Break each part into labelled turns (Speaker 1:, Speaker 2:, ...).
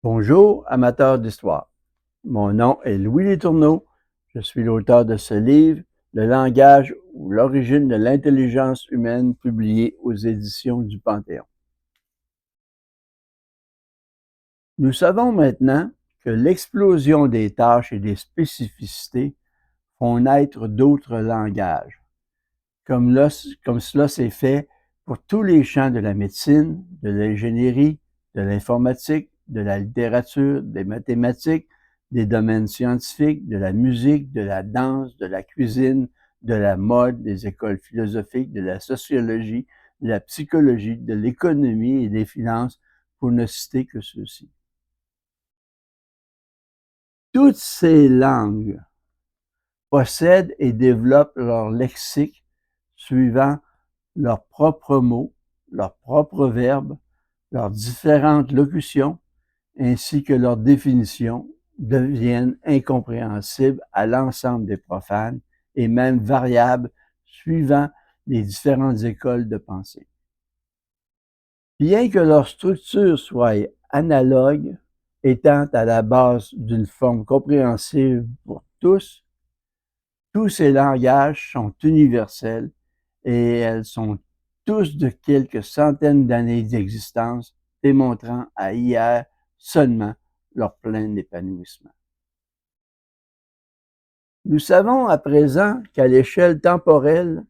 Speaker 1: Bonjour, amateurs d'histoire. Mon nom est Louis Letourneau. Je suis l'auteur de ce livre, Le langage ou l'origine de l'intelligence humaine, publié aux éditions du Panthéon. Nous savons maintenant que l'explosion des tâches et des spécificités font naître d'autres langages, comme cela s'est fait pour tous les champs de la médecine, de l'ingénierie, de l'informatique, de la littérature, des mathématiques, des domaines scientifiques, de la musique, de la danse, de la cuisine, de la mode, des écoles philosophiques, de la sociologie, de la psychologie, de l'économie et des finances, pour ne citer que ceux-ci. Toutes ces langues possèdent et développent leur lexique suivant leurs propres mots, leurs propres verbes, leurs différentes locutions, ainsi que leurs définitions deviennent incompréhensibles à l'ensemble des profanes et même variables suivant les différentes écoles de pensée. Bien que leur structure soit analogue, étant à la base d'une forme compréhensible pour tous ces langages sont universels et elles sont tous de quelques centaines d'années d'existence, démontrant à hier seulement leur plein épanouissement. Nous savons à présent qu'à l'échelle temporelle,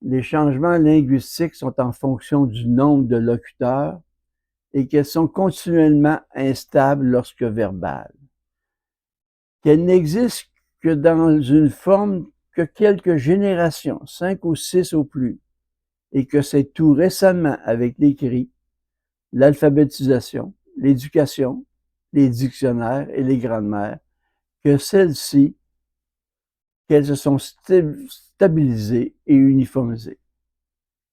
Speaker 1: les changements linguistiques sont en fonction du nombre de locuteurs et qu'elles sont continuellement instables lorsque verbales. Qu'elles n'existent que dans une forme que quelques générations, 5 ou 6 au plus, et que c'est tout récemment avec l'écrit, l'alphabétisation, l'éducation, les dictionnaires et les grammaires, que celles-ci, qu'elles se sont stabilisées et uniformisées.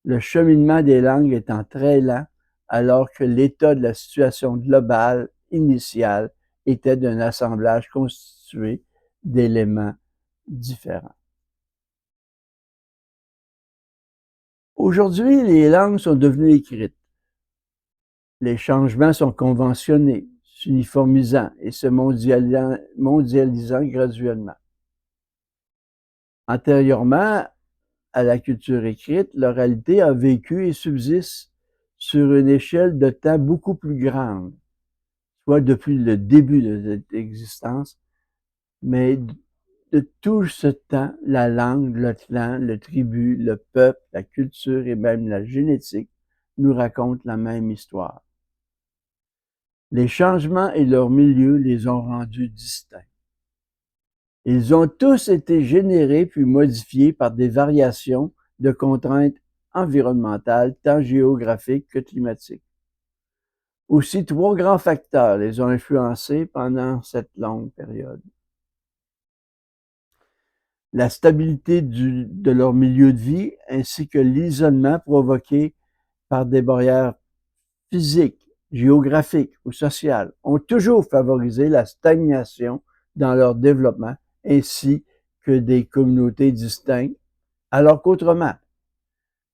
Speaker 1: Le cheminement des langues étant très lent, alors que l'état de la situation globale initiale était d'un assemblage constitué d'éléments différents. Aujourd'hui, les langues sont devenues écrites. Les changements sont conventionnés, s'uniformisant et se mondialisant graduellement. Antérieurement à la culture écrite, l'oralité a vécu et subsiste sur une échelle de temps beaucoup plus grande, soit depuis le début de cette existence, mais de tout ce temps, la langue, le clan, le tribu, le peuple, la culture et même la génétique nous racontent la même histoire. Les changements et leur milieu les ont rendus distincts. Ils ont tous été générés puis modifiés par des variations de contraintes environnementales, tant géographiques que climatiques. Aussi, 3 grands facteurs les ont influencés pendant cette longue période. La stabilité de leur milieu de vie ainsi que l'isolement provoqué par des barrières physiques, géographiques ou sociales ont toujours favorisé la stagnation dans leur développement ainsi que des communautés distinctes, alors qu'autrement,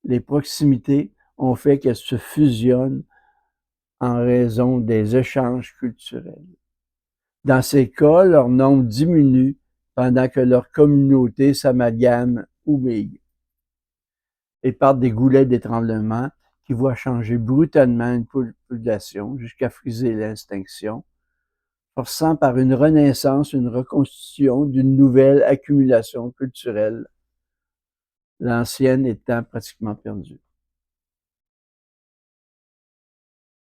Speaker 1: les proximités ont fait qu'elles se fusionnent en raison des échanges culturels. Dans ces cas, leur nombre diminue pendant que leur communauté s'amalgame ou migre, et par des goulets d'étranglement qui voient changer brutalement une population jusqu'à friser l'extinction, forçant par une renaissance, une reconstitution d'une nouvelle accumulation culturelle, l'ancienne étant pratiquement perdue.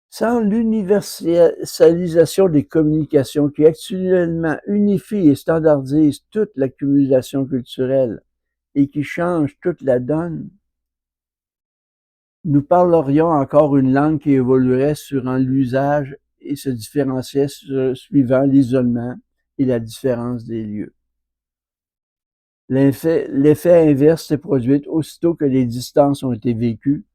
Speaker 1: Sans l'universalisation des communications qui actuellement unifie et standardise toute l'accumulation culturelle et qui change toute la donne, nous parlerions encore une langue qui évoluerait sur l'usage et se différenciait suivant l'isolement et la différence des lieux. L'effet inverse s'est produit aussitôt que les distances ont été vécues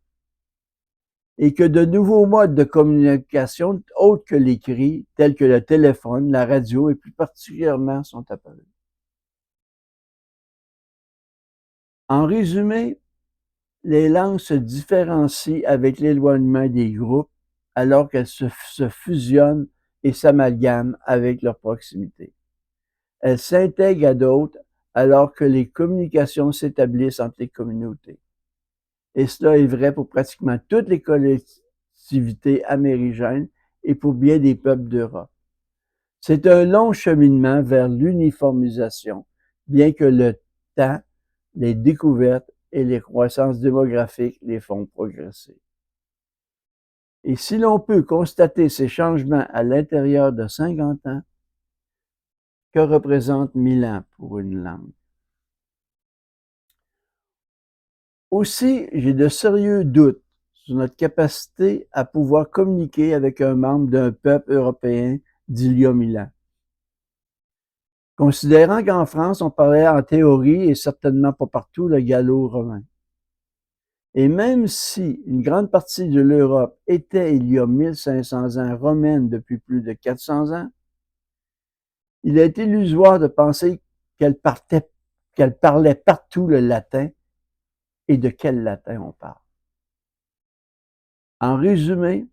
Speaker 1: et que de nouveaux modes de communication autres que l'écrit, tels que le téléphone, la radio et plus particulièrement sont apparus. En résumé, les langues se différencient avec l'éloignement des groupes alors qu'elles se fusionnent et s'amalgament avec leur proximité. Elles s'intègrent à d'autres alors que les communications s'établissent entre les communautés. Et cela est vrai pour pratiquement toutes les collectivités amérindiennes et pour bien des peuples d'Europe. C'est un long cheminement vers l'uniformisation, bien que le temps, les découvertes et les croissances démographiques les font progresser. Et si l'on peut constater ces changements à l'intérieur de 50 ans, que représente 1000 ans pour une langue? Aussi, j'ai de sérieux doutes sur notre capacité à pouvoir communiquer avec un membre d'un peuple européen d'il y a 1000 ans. Considérant qu'en France, on parlait en théorie et certainement pas partout le gallo-romain. Et même si une grande partie de l'Europe était, il y a 1500 ans, romaine depuis plus de 400 ans, il est illusoire de penser qu'elle parlait partout le latin. Et de quel latin on parle? En résumé,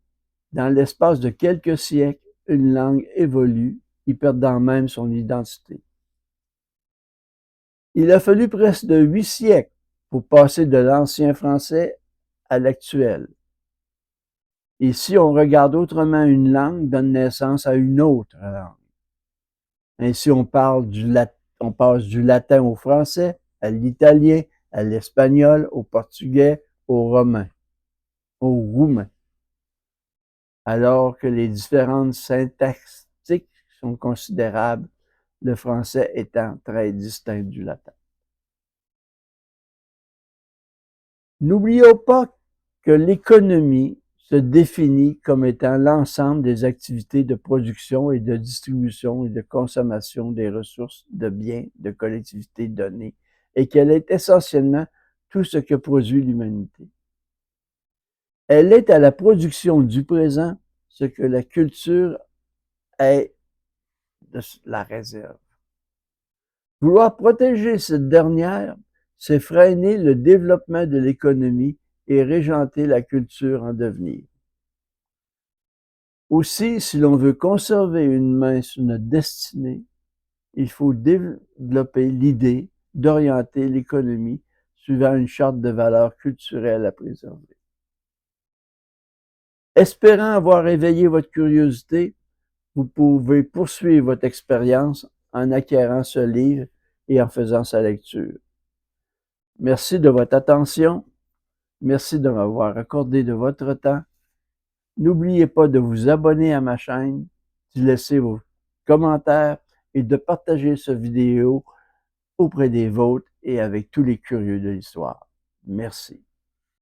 Speaker 1: dans l'espace de quelques siècles, une langue évolue, y perdant même son identité. Il a fallu presque de 8 siècles pour passer de l'ancien français à l'actuel. Et si on regarde autrement, une langue donne naissance à une autre langue. Ainsi, on passe du latin au français, à l'italien, à l'espagnol, au portugais, au roumain. Alors que les différences syntaxiques sont considérables, le français étant très distinct du latin. N'oublions pas que l'économie se définit comme étant l'ensemble des activités de production et de distribution et de consommation des ressources de biens de collectivités données et qu'elle est essentiellement tout ce que produit l'humanité. Elle est à la production du présent ce que la culture est de la réserve. Vouloir protéger cette dernière, c'est freiner le développement de l'économie et régenter la culture en devenir. Aussi, si l'on veut conserver une main sur notre destinée, il faut développer l'idée d'orienter l'économie suivant une charte de valeurs culturelles à préserver. Espérant avoir éveillé votre curiosité, vous pouvez poursuivre votre expérience en acquérant ce livre et en faisant sa lecture. Merci de votre attention. Merci de m'avoir accordé de votre temps. N'oubliez pas de vous abonner à ma chaîne, de laisser vos commentaires et de partager cette vidéo auprès des vôtres et avec tous les curieux de l'histoire. Merci.